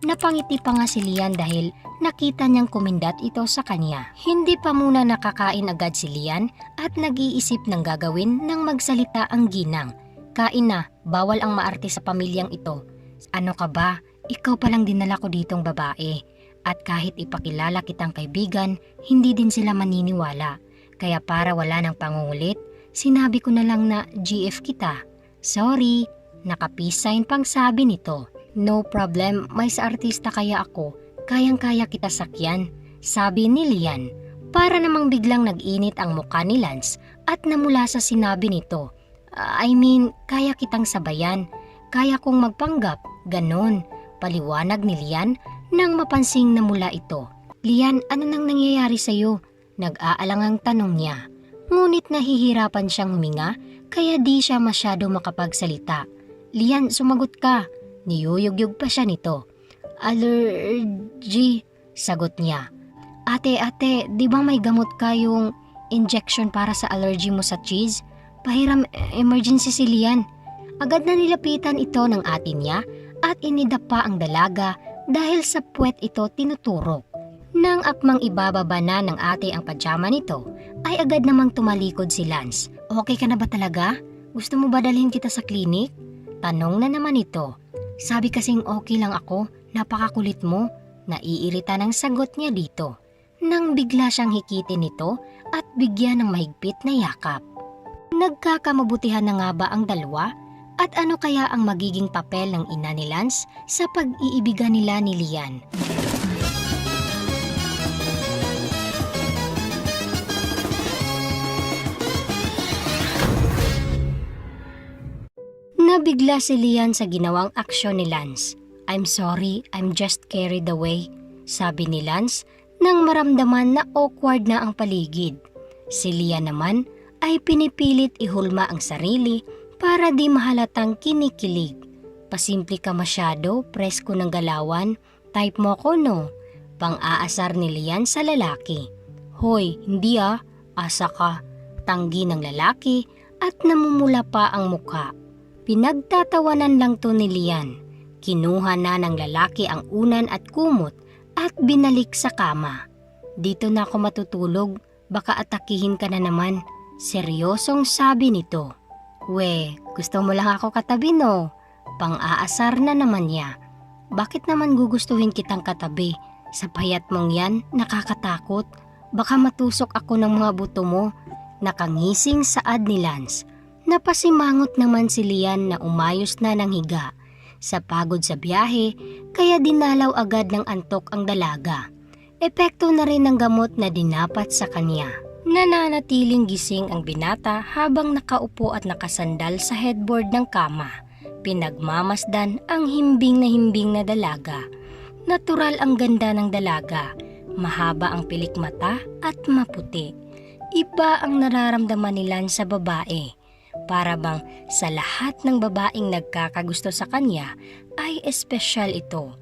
Napangiti pa nga si Lian dahil nakita niyang kumindat ito sa kanya. Hindi pa muna nakakain agad si Lian at nag-iisip ng gagawin nang magsalita ang ginang. Kain na, bawal ang maarte sa pamilyang ito. Ano ka ba? Ikaw palang dinala ko ditong babae. At kahit ipakilala kitang kaibigan, hindi din sila maniniwala. Kaya para wala ng pangungulit, sinabi ko na lang na GF kita. Sorry, naka-peace sign pang sabi nito. No problem, may sa artista kaya ako. Kayang-kaya kita sakyan, sabi ni Lian. Para namang biglang nag-init ang mukha ni Lance at namula sa sinabi nito. Kaya kitang sabayan. Kaya kong magpanggap, ganon. Paliwanag ni Lian nang mapansing namula ito. Lian, ano nang nangyayari sa'yo? Nag-aalangang tanong niya. Ngunit nahihirapan siyang huminga kaya di siya masyado makapagsalita. Lian, sumagot ka. Niyuyugyug pa siya nito. Allergy, sagot niya. Ate, di ba may gamot kayong injection para sa allergy mo sa cheese? Pahiram emergency si Lian. Agad na nilapitan ito ng ate niya at inidapa ang dalaga dahil sa puwet ito tinuturok. Nang akmang ibababa na ng ate ang pajama nito, ay agad namang tumalikod si Lance. Okay ka na ba talaga? Gusto mo ba dalhin kita sa klinik? Tanong na naman ito. Sabi kasing okay lang ako, napakakulit mo. Naiirita ng sagot niya dito. Nang bigla siyang hikitin nito at bigyan ng mahigpit na yakap. Nagkakamabutihan na nga ba ang dalawa? At ano kaya ang magiging papel ng ina ni Lance sa pag-iibigan nila ni Lian? Nabigla si Lian sa ginawang aksyon ni Lance. I'm sorry, I'm just carried away, sabi ni Lance nang maramdaman na awkward na ang paligid. Si Lian naman ay pinipilit ihulma ang sarili para di mahalatang kinikilig. Pasimple ka masyado, presko ng galawan, type mo ko no? Pang-aasar ni Lian sa lalaki. Hoy, hindi asa ka, tanggi ng lalaki at namumula pa ang mukha. Pinagtatawanan lang to ni Lian. Kinuha na ng lalaki ang unan at kumot at binalik sa kama. Dito na ako matutulog, baka atakihin ka na naman. Seryosong sabi nito. We, gusto mo lang ako katabi no? Pang-aasar na naman niya. Bakit naman gugustuhin kitang katabi? Sa payat mong yan, nakakatakot. Baka matusok ako ng mga buto mo. Nakangising saad ni Lance. Napasimangot naman si Lian na umayos na ng higa. Sa pagod sa biyahe, kaya dinalaw agad ng antok ang dalaga. Epekto na rin ng gamot na dinapat sa kanya. Nananatiling gising ang binata habang nakaupo at nakasandal sa headboard ng kama. Pinagmamasdan ang himbing na dalaga. Natural ang ganda ng dalaga. Mahaba ang pilik mata at maputi. Iba ang nararamdaman nila sa babae. Para bang sa lahat ng babaeng nagkakagusto sa kanya ay espesyal ito.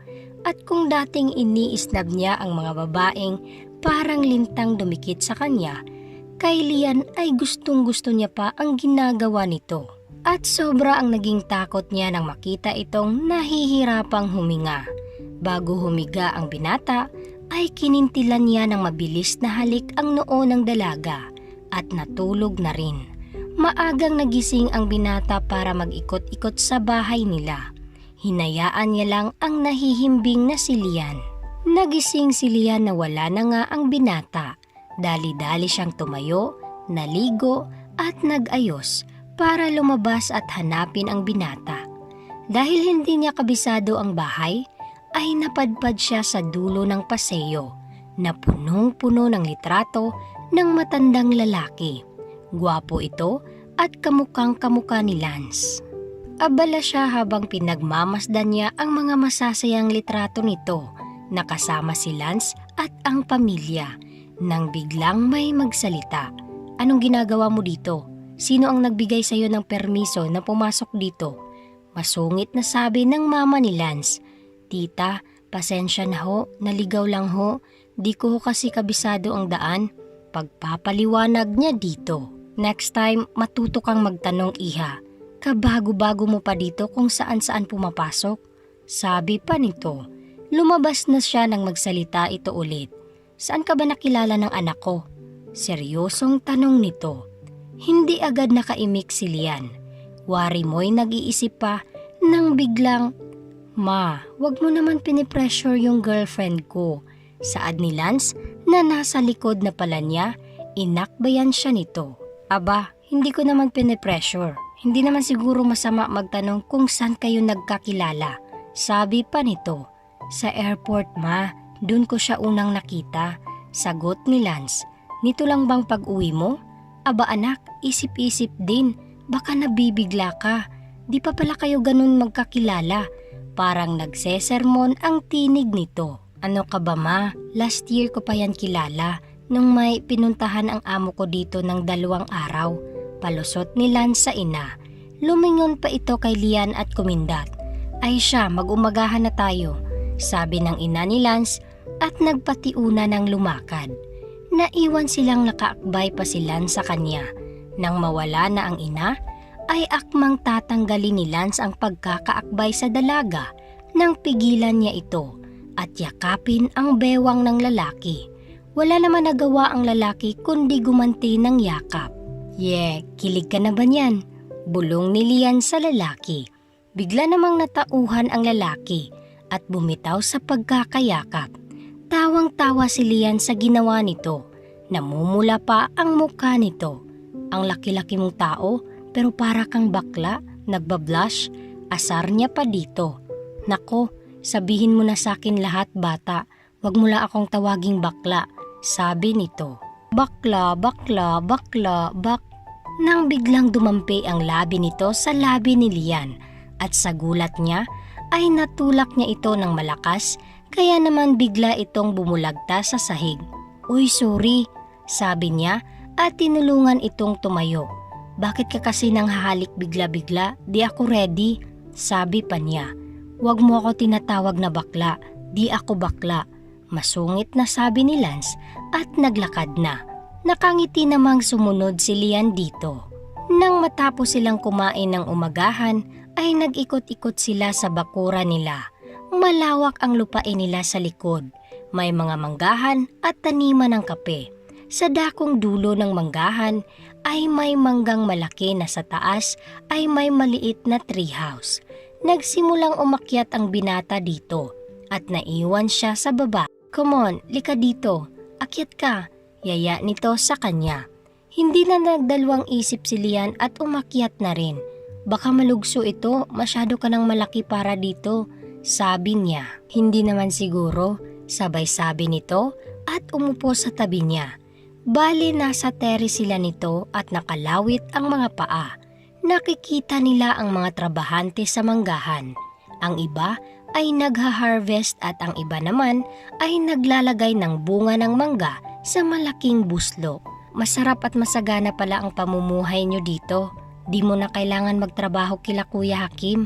At kung dating iniisnab niya ang mga babaeng parang lintang dumikit sa kanya, kay Lian ay gustong-gusto niya pa ang ginagawa nito. At sobra ang naging takot niya nang makita itong nahihirapang huminga. Bago humiga ang binata, ay kinintilan niya ng mabilis na halik ang noo ng dalaga at natulog na rin. Maagang nagising ang binata para mag-ikot-ikot sa bahay nila. Hinayaan niya lang ang nahihimbing na si Lian. Nagising si Lian na wala na nga ang binata. Dali-dali siyang tumayo, naligo at nag-ayos para lumabas at hanapin ang binata. Dahil hindi niya kabisado ang bahay, ay napadpad siya sa dulo ng paseo na punong-puno ng litrato ng matandang lalaki. Gwapo ito at kamukhang-kamukha ni Lance. Abala siya habang pinagmamasdan niya ang mga masasayang litrato nito, nakasama si Lance at ang pamilya, nang biglang may magsalita. Anong ginagawa mo dito? Sino ang nagbigay sa iyo ng permiso na pumasok dito? Masungit na sabi ng mama ni Lance. Tita, pasensya na ho, naligaw lang ho. Di ko kasi kabisado ang daan. Pagpapaliwanag niya dito. Next time, matuto kang magtanong, iha. Kabago-bago mo pa dito kung saan-saan pumapasok. Sabi pa nito. Lumabas na siya nang magsalita ito ulit. Saan ka ba nakilala ng anak ko? Seryosong tanong nito. Hindi agad nakaimik si Lian. Wari mo'y nag-iisip pa nang biglang, "Ma, wag mo naman pinipressure yung girlfriend ko." Saad ni Lance na nasa likod na pala niya, inakbayan siya nito. "Aba, hindi ko naman pinipressure. Hindi naman siguro masama magtanong kung saan kayo nagkakilala." Sabi pa nito. "Sa airport, ma. Dun ko siya unang nakita." Sagot ni Lance. "Nito lang bang pag-uwi mo?" "Aba anak, isip-isip din. Baka nabibigla ka. Di pa pala kayo ganun magkakilala." Parang nagsesermon ang tinig nito. "Ano ka ba ma? Last year ko pa yan kilala nung may pinuntahan ang amo ko dito ng 2 araw." Palusot ni Lance sa ina. Lumingon pa ito kay Lian at kumindat. "Ay siya, mag-umagahan na tayo," sabi ng ina ni Lance at nagpatiuna ng lumakad. Naiwan silang nakaakbay pa si Lance sa kanya. Nang mawala na ang ina, ay akmang tatanggalin ni Lance ang pagkakaakbay sa dalaga nang pigilan niya ito at yakapin ang bewang ng lalaki. Wala naman nagawa ang lalaki kundi gumanti ng yakap. Kilig ka na ba niyan?" Bulong ni Lian sa lalaki. Bigla namang natauhan ang lalaki at bumitaw sa pagkakayakap. Tawang-tawa si Lian sa ginawa nito. Namumula pa ang mukha nito. "Ang laki-laki mong tao pero para kang bakla, nagbablush." Asar niya pa dito. "Nako, sabihin mo na sa akin lahat bata. Wag mo lang akong tawaging bakla." Sabi nito. "Bakla, bakla, bakla, Nang biglang dumampi ang labi nito sa labi ni Lian at sa gulat niya ay natulak niya ito ng malakas kaya naman bigla itong bumulagta sa sahig. "Uy, sorry," sabi niya at tinulungan itong tumayo. "Bakit ka kasi nang hahalik bigla-bigla? Di ako ready." Sabi pa niya. "Wag mo ako tinatawag na bakla. Di ako bakla." Masungit na sabi ni Lance at naglakad na. Nakangiti namang sumunod si Lian dito. Nang matapos silang kumain ng umagahan ay nag-ikot-ikot sila sa bakura nila. Malawak ang lupain nila sa likod. May mga manggahan at taniman ng kape. Sa dakong dulo ng manggahan ay may manggang malaki na sa taas ay may maliit na treehouse. Nagsimulang umakyat ang binata dito at naiwan siya sa baba. "Come on, lika dito. Akyat ka." Yaya nito sa kanya. Hindi na nagdalawang isip si Lian at umakyat na rin. "Baka malugso ito, masyado ka nang malaki para dito." Sabi niya. "Hindi naman siguro." Sabay sabi nito at umupo sa tabi niya. Bali nasa terrace sila nito at nakalawit ang mga paa. Nakikita nila ang mga trabahante sa manggahan. Ang iba ay nagha-harvest at ang iba naman ay naglalagay ng bunga ng mangga sa malaking buslo. "Masarap at masagana pala ang pamumuhay nyo dito. Di mo na kailangan magtrabaho kila Kuya Hakim."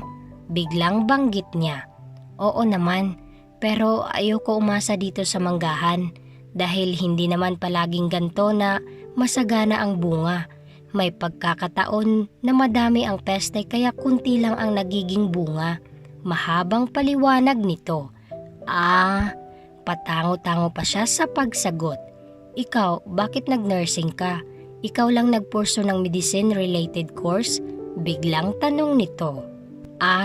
Biglang banggit niya. "Oo naman, pero ayoko umasa dito sa manggahan dahil hindi naman palaging ganto na masagana ang bunga. May pagkakataon na madami ang peste kaya kunti lang ang nagiging bunga." Mahabang paliwanag nito. Patango-tango pa siya sa pagsagot. "Ikaw, bakit nag-nursing ka? Ikaw lang nagpurso ng medicine-related course?" Biglang tanong nito.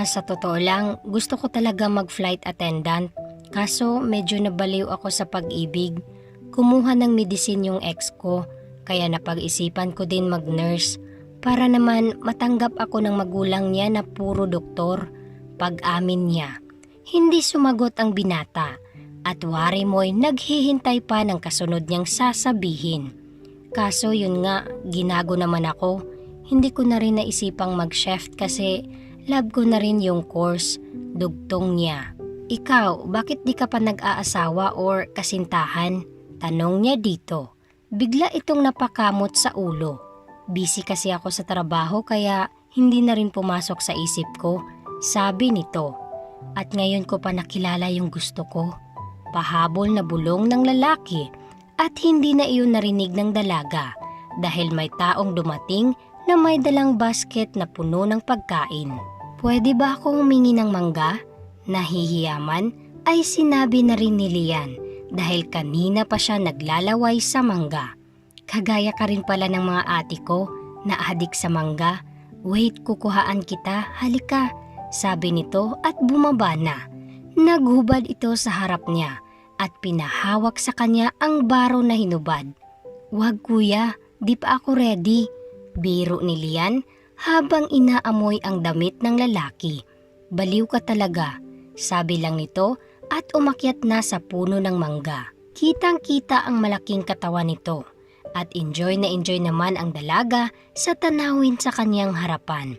Sa totoo lang, gusto ko talaga mag-flight attendant. Kaso medyo nabaliw ako sa pag-ibig. Kumuha ng medicine yung ex ko, kaya napag-isipan ko din mag-nurse. Para naman matanggap ako ng magulang niya na puro doktor." Pag-amin niya. Hindi sumagot ang binata. At wari mo'y naghihintay pa ng kasunod niyang sasabihin. "Kaso yun nga, ginago naman ako. Hindi ko na rin naisipang mag-chef kasi love ko na rin yung course." Dugtong niya. "Ikaw, bakit di ka pa nag-aasawa or kasintahan?" Tanong niya dito. Bigla itong napakamot sa ulo. "Busy kasi ako sa trabaho kaya hindi na rin pumasok sa isip ko." Sabi nito. "At ngayon ko pa nakilala yung gusto ko." Pahabol na bulong ng lalaki at hindi na iyon narinig ng dalaga dahil may taong dumating na may dalang basket na puno ng pagkain. "Pwede ba akong humingi ng mangga?" Nahihiyaman ay sinabi na rin ni Lian dahil kanina pa siya naglalaway sa mangga. Kagaya ka rin pala ng mga ate ko na adik sa mangga. Wait, kukuhaan kita, halika, sabi nito at bumaba na. Naghubad ito sa harap niya at pinahawak sa kanya ang baro na hinubad. Wag kuya, di pa ako ready, biro ni Lian habang inaamoy ang damit ng lalaki. Baliw ka talaga, sabi lang nito at umakyat na sa puno ng mangga. Kitang-kita ang malaking katawan nito at enjoy na enjoy naman ang dalaga sa tanawin sa kanyang harapan.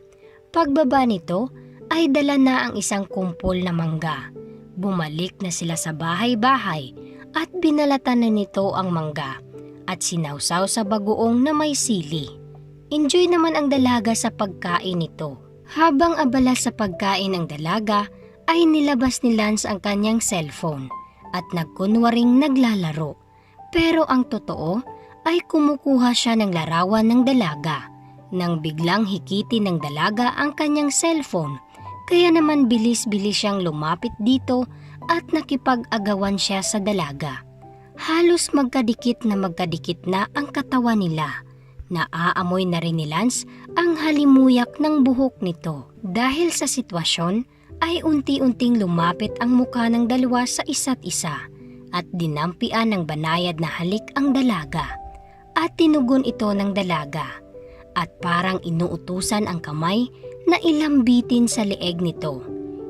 Pagbaba nito ay dala na ang isang kumpol na mangga. Bumalik na sila sa bahay-bahay at binalatan na nito ang mangga at sinawsaw sa bagoong na may sili. Enjoy naman ang dalaga sa pagkain nito. Habang abala sa pagkain ng dalaga ay nilabas ni Lance ang kanyang cellphone at nagkunwaring naglalaro. Pero ang totoo ay kumukuha siya ng larawan ng dalaga. Nang biglang hikitin ng dalaga ang kanyang cellphone, kaya naman bilis-bilis siyang lumapit dito at nakipag-agawan siya sa dalaga. Halos magkadikit na ang katawan nila. Naaamoy na rin ni Lance ang halimuyak ng buhok nito. Dahil sa sitwasyon ay unti-unting lumapit ang mukha ng dalawa sa isa't isa at dinampian ng banayad na halik ang dalaga. At tinugon ito ng dalaga at parang inuutusan ang kamay na ilambitin sa leeg nito.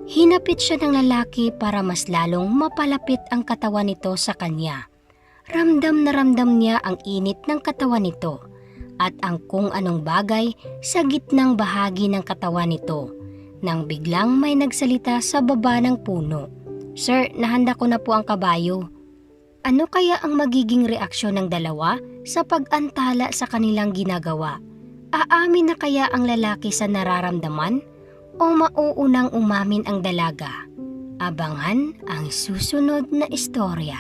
Hinapit siya ng lalaki para mas lalong mapalapit ang katawan nito sa kanya. Ramdam na ramdam niya ang init ng katawan nito at ang kung anong bagay sa gitnang bahagi ng katawan nito nang biglang may nagsalita sa baba ng puno. Sir, nahanda ko na po ang kabayo. Ano kaya ang magiging reaksyon ng dalawa sa pag-antala sa kanilang ginagawa? Aamin na kaya ang lalaki sa nararamdaman o mauunang umamin ang dalaga? Abangan ang susunod na istorya.